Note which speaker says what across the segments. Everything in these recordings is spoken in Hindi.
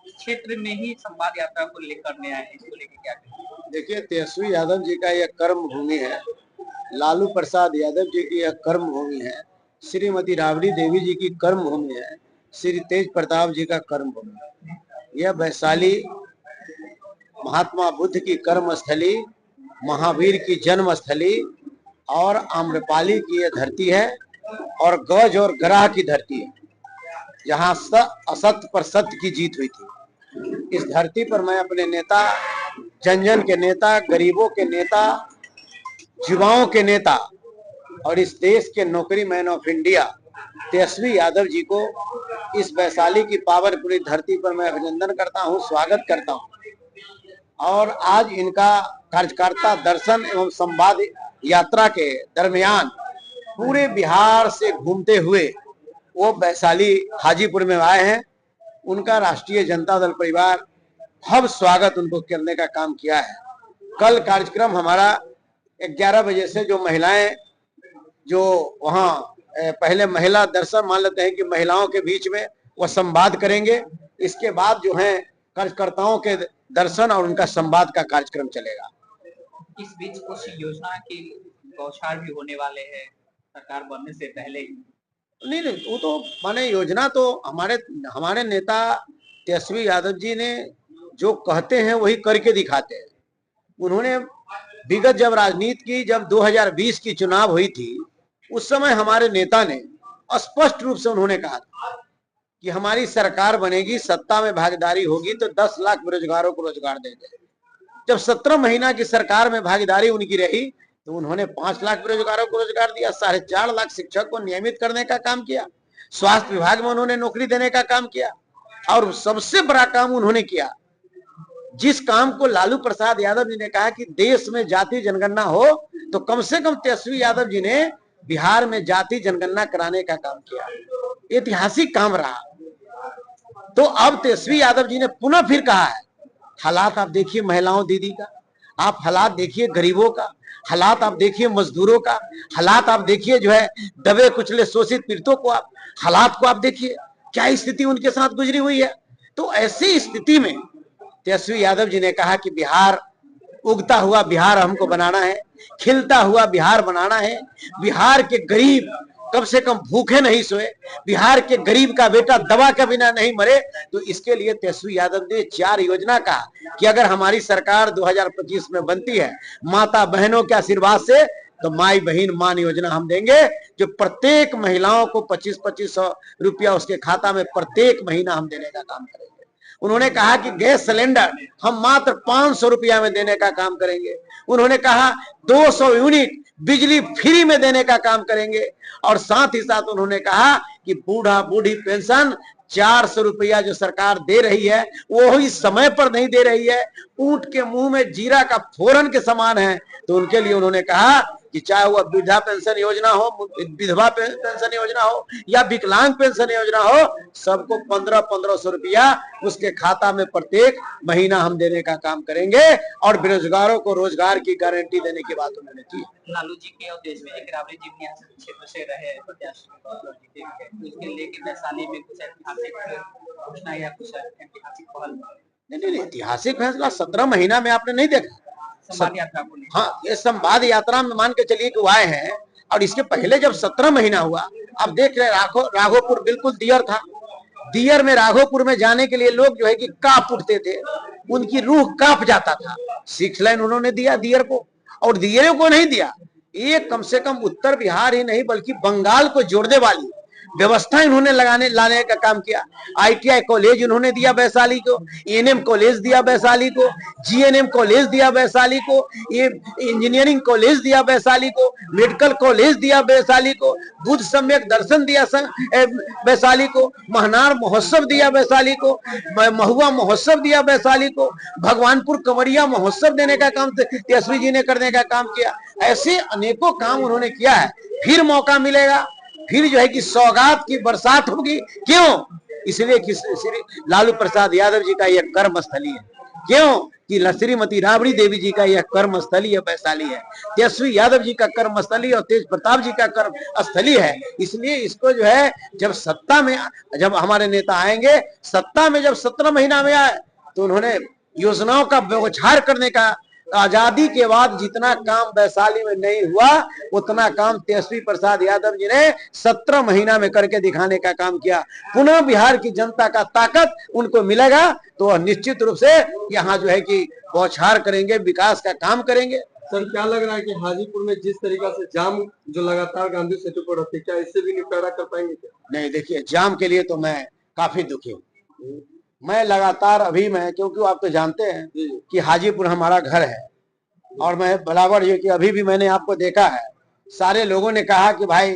Speaker 1: क्षेत्र में ही संवाद यात्रा को लेकर आए हैं, इसको लेकर क्या कहेंगे?
Speaker 2: देखिए, तेजस्वी यादव जी का यह कर्म भूमि है, लालू प्रसाद यादव जी की यह कर्म भूमि है, श्रीमती राबड़ी देवी जी की कर्म भूमि है, श्री तेज प्रताप जी का कर्म भूमि है। यह वैशाली महात्मा बुद्ध की कर्म स्थली, महावीर की जन्म स्थली और आम्रपाली की यह धरती है और गज और ग्राह की धरती है, जहाँ असत्य पर सत्य की जीत हुई थी। इस धरती पर मैं अपने नेता, जन जन के नेता, गरीबों के नेता, युवाओं के नेता और इस देश के नौकरी man of India Tejashwi Yadav ji को इस वैशाली की पावनपुरी धरती पर मैं अभिनंदन करता हूं, स्वागत करता हूं। और आज इनका कार्यकर्ता दर्शन एवं संवाद यात्रा के दरमियान पूरे बिहार से घूमते हुए वो वैशाली हाजीपुर में आए हैं। उनका राष्ट्रीय जनता दल परिवार भव्य स्वागत उनको करने का काम किया है। कल कार्यक्रम हमारा 11 बजे से जो महिलाएं जो वहां पहले महिला दर्शन मान लेते हैं कि महिलाओं के बीच में वह संवाद करेंगे, इसके बाद जो है कार्यकर्ताओं के दर्शन और उनका संवाद का कार्यक्रम चलेगा।
Speaker 1: इस बीच कुछ योजना के बौछार भी होने वाले हैं सरकार बनने से पहले ही।
Speaker 2: नहीं, वो तो माने योजना तो हमारे नेता तेजस्वी यादव जी ने जो कहते हैं वही करके दिखाते हैं। उन्होंने विगत जब राजनीति की, जब 2020 की चुनाव हुई थी, उस समय हमारे नेता ने स्पष्ट रूप से उन्होंने कहा कि हमारी सरकार बनेगी, सत्ता में भागीदारी होगी तो 10 लाख बेरोजगारों को रोजगार देंगे। जब 17 महीना की सरकार में भागीदारी उनकी रही तो उन्होंने 5 लाख बेरोजगारों को रोजगार दिया, 4.5 लाख शिक्षक को नियमित करने का काम किया, स्वास्थ्य विभाग में उन्होंने नौकरी देने का काम किया और सबसे बड़ा काम उन्होंने किया, जिस काम को लालू प्रसाद यादव जी ने कहा कि देश में जाति जनगणना हो, तो कम से कम तेजस्वी यादव जी ने बिहार में जाति जनगणना कराने का काम किया। ऐतिहासिक काम रहा। तो अब तेजस्वी यादव जी ने पुनः फिर कहा है, हालात आप देखिए महिलाओं दीदी का, आप हालात देखिए गरीबों का, हालात आप देखिए मजदूरों का, हालात आप देखिए जो है दबे कुचले शोषित पीड़ितों को, आप हालात को आप देखिए क्या स्थिति उनके साथ गुजरी हुई है। तो ऐसी स्थिति में तेजस्वी यादव जी ने कहा कि बिहार, उगता हुआ बिहार हमको बनाना है, खिलता हुआ बिहार बनाना है, बिहार के गरीब कम से कम भूखे नहीं सोए, बिहार के गरीब का बेटा दवा के बिना नहीं मरे। तो इसके लिए तेजस्वी यादव ने 4 योजना कहा कि अगर हमारी सरकार 2025 में बनती है, माता बहनों के आशीर्वाद से, तो माई बहन मान योजना हम देंगे, जो प्रत्येक महिलाओं को 25-2500 रुपया उसके खाता में प्रत्येक महीना हम देने का काम करेंगे। उन्होंने कहा कि गैस सिलेंडर हम मात्र 500 रुपया में देने का काम करेंगे। उन्होंने कहा 200 यूनिट बिजली फ्री में देने का काम करेंगे और साथ ही साथ उन्होंने कहा कि बूढ़ा बूढ़ी पेंशन 400 रुपया जो सरकार दे रही है वो ही समय पर नहीं दे रही है, ऊंट के मुंह में जीरा का फोरन के समान है। तो उनके लिए उन्होंने कहा कि चाहे वह वृद्धा पेंशन योजना हो, विधवा पेंशन योजना हो या विकलांग पेंशन योजना हो, सबको 1500 रुपया उसके खाता में प्रत्येक महीना हम देने का काम करेंगे और बेरोजगारों को रोजगार की गारंटी देने की बात उन्होंने की।
Speaker 1: लालू जी के और देश में एक राबड़ी जी यहाँ से क्षेत्र से रहे इसके लेके वैशाली में कुछ ऐतिहासिक घोषणा या कुछ ऐतिहासिक पहल?
Speaker 2: नहीं, ऐतिहासिक फैसला 17 महीना में आपने नहीं देखा।
Speaker 1: संवाद यात्रा को
Speaker 2: हाँ, ये संवाद यात्रा में मान के चलिए कि वो आए हैं और इसके पहले जब 17 महीना हुआ, आप देख रहे राघोपुर बिल्कुल दियर था। दियर में राघोपुर में जाने के लिए लोग जो है कि कांप उठते थे, उनकी रूह कांप जाता था। 6 लाइन उन्होंने दिया दियर को, और दियर को नहीं दिया, एक कम से कम उत्तर बिहार ही नहीं बल्कि बंगाल को जोड़ने वाली व्यवस्था इन्होंने लाने का काम किया। ITI कॉलेज उन्होंने दिया वैशाली को, ENM कॉलेज दिया वैशाली को, GNM कॉलेज दिया वैशाली को, ये इंजीनियरिंग कॉलेज दिया वैशाली को, मेडिकल कॉलेज दिया वैशाली को, बुद्ध सम्यक दर्शन दिया वैशाली को, महनार महोत्सव दिया वैशाली को, महुआ महोत्सव दिया वैशाली को, भगवानपुर कंवरिया महोत्सव देने का काम तेजस्वी जी ने करने का काम किया। ऐसे अनेकों काम उन्होंने किया है। फिर मौका मिलेगा, फिर जो है कि सौगात की बरसात होगी। क्यों? इसलिए कि लालू प्रसाद यादव जी का यह कर्म स्थली है। क्यों कि श्रीमती राबड़ी देवी जी का यह कर्म स्थली है, वैशाली है। तेजस्वी यादव जी का कर्म स्थली और तेज प्रताप जी का कर्म स्थली है। इसलिए इसको जो है जब सत्ता में, जब हमारे नेता आएंगे सत्ता में, जब 17 महीना में आए तो उन्होंने योजनाओं का बौछार करने का, आजादी के बाद जितना काम वैशाली में नहीं हुआ उतना काम तेजस्वी प्रसाद यादव जी ने 17 महीना में करके दिखाने का काम किया। पुनः बिहार की जनता का ताकत उनको मिलेगा तो निश्चित रूप से यहाँ जो है कि बौछार करेंगे, विकास का काम करेंगे।
Speaker 3: सर क्या लग रहा है कि हाजीपुर में जिस तरीका से जाम जो लगातार गांधी सेतु पर रहती है, क्या इससे भी निपटारा कर पाएंगे क्या?
Speaker 2: नहीं, देखिए जाम के लिए तो मैं काफी दुखी हूँ। मैं लगातार अभी मैं, क्योंकि आप तो जानते हैं कि हाजीपुर हमारा घर है और मैं बराबर ये कि अभी भी मैंने आपको देखा है, सारे लोगों ने कहा कि भाई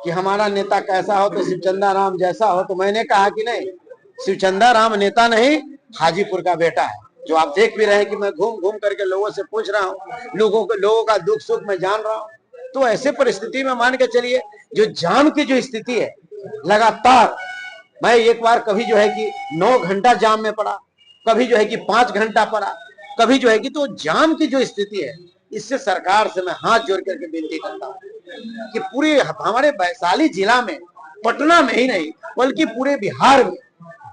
Speaker 2: कि हमारा नेता कैसा हो तो शिवचंदा राम जैसा हो, तो मैंने कहा कि नहीं, शिवचंदा राम नेता नहीं हाजीपुर का बेटा है। जो आप देख भी रहे हैं कि मैं घूम घूम करके लोगों से पूछ रहा हूँ, लोगों का दुख सुख मैं जान रहा हूँ। तो ऐसे परिस्थिति में मान के चलिए जो जाम की जो स्थिति है लगातार, मैं एक बार कभी जो है कि 9 घंटा जाम में पड़ा, कभी जो है कि 5 घंटा पड़ा, कभी जो है कि, तो जाम की जो स्थिति है इससे सरकार से मैं हाथ जोड़ करके विनती करता हूँ कि पूरे हमारे वैशाली जिला में, पटना में ही नहीं बल्कि पूरे बिहार में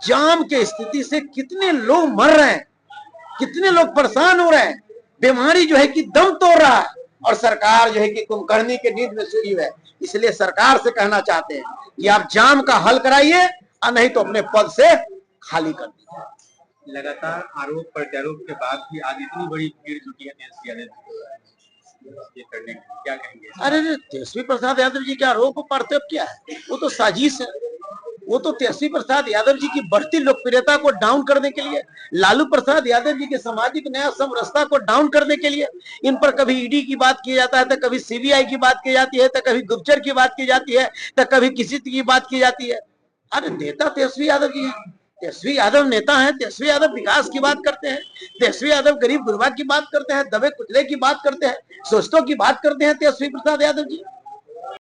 Speaker 2: जाम की स्थिति से कितने लोग मर रहे हैं, कितने लोग परेशान हो रहे हैं, बीमारी जो है कि दम तोड़ रहा है और सरकार जो है कि कुंभकर्णी के नींद में सोई है। इसलिए सरकार से कहना चाहते हैं कि आप जाम का हल कराइए और नहीं तो अपने पद से खाली कर दीजिए।
Speaker 1: लगातार आरोप प्रत्यारोप के बाद भी आज इतनी बड़ी भीड़ जुटी है तेजस्वी यादव ये करने के, क्या कहेंगे?
Speaker 2: अरे तेजस्वी प्रसाद यादव जी के आरोप प्रत्यारोप क्या है, वो तो साजिश है। वो तो तेजस्वी प्रसाद यादव जी की बढ़ती लोकप्रियता को डाउन करने के लिए, लालू प्रसाद यादव जी के सामाजिक न्याय समरसता को डाउन करने के लिए इन पर कभी ईडी की बात की जाता है, तो कभी सीबीआई की बात की जाती है, तो कभी गुप्तचर की बात की जाती है, तो कभी किसी की बात की जाती है। अरे नेता तेजस्वी यादव जी है, तेजस्वी यादव नेता है, तेजस्वी यादव विकास की बात करते हैं, तेजस्वी यादव गरीब गुरबा की बात करते हैं, दबे कुचले की बात करते हैं, शोषितों की बात करते हैं तेजस्वी प्रसाद यादव जी।